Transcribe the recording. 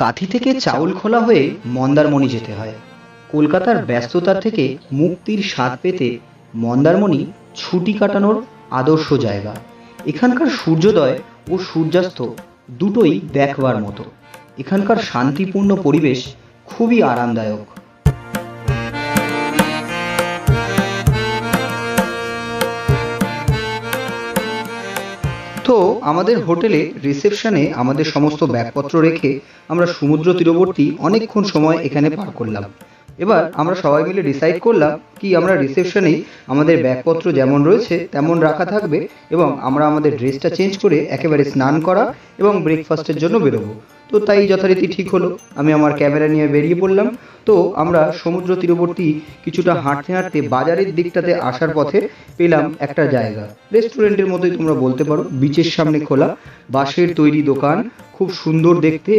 কাঁথি থেকে চাউল খোলা হয়ে মন্দারমণি যেতে হয়। কলকাতার ব্যস্ততার থেকে মুক্তির স্বাদ পেতে মন্দারমণি ছুটি কাটানোর আদর্শ জায়গা। এখানকার সূর্যোদয় ও সূর্যাস্ত দুটোই দেখবার মতো। এখানকার শান্তিপূর্ণ পরিবেশ খুবই আরামদায়ক। তো আমাদের হোটেলে রিসেপশনে আমাদের সমস্ত ব্যাগপত্র রেখে আমরা সমুদ্র তীরবর্তী অনেকক্ষণ সময় এখানে পার করলাম। এবার আমরা সবাই মিলে ডিসাইড করলাম কি আমরা রিসেপশনেই আমাদের ব্যাগপত্র যেমন রয়েছে তেমন রাখা থাকবে এবং আমরা আমাদের ড্রেসটা চেঞ্জ করে একেবারে স্নান করা এবং ব্রেকফাস্টের জন্য বেরোবো। তো তাই যথারীতি ঠিক হলো, আমি আমার ক্যামেরা নিয়ে বেরিয়ে পড়লাম। তো আমরা সমুদ্র তীরবর্তী কিছুটা হাঁটতে হাঁটতে বাজারের দিকটাতে আসার পথে পেলাম একটা জায়গা, রেস্টুরেন্টের মতোই তোমরা বলতে পারো, বিচের সামনে খোলা বাঁশের তৈরি দোকান, খুব সুন্দর দেখতে।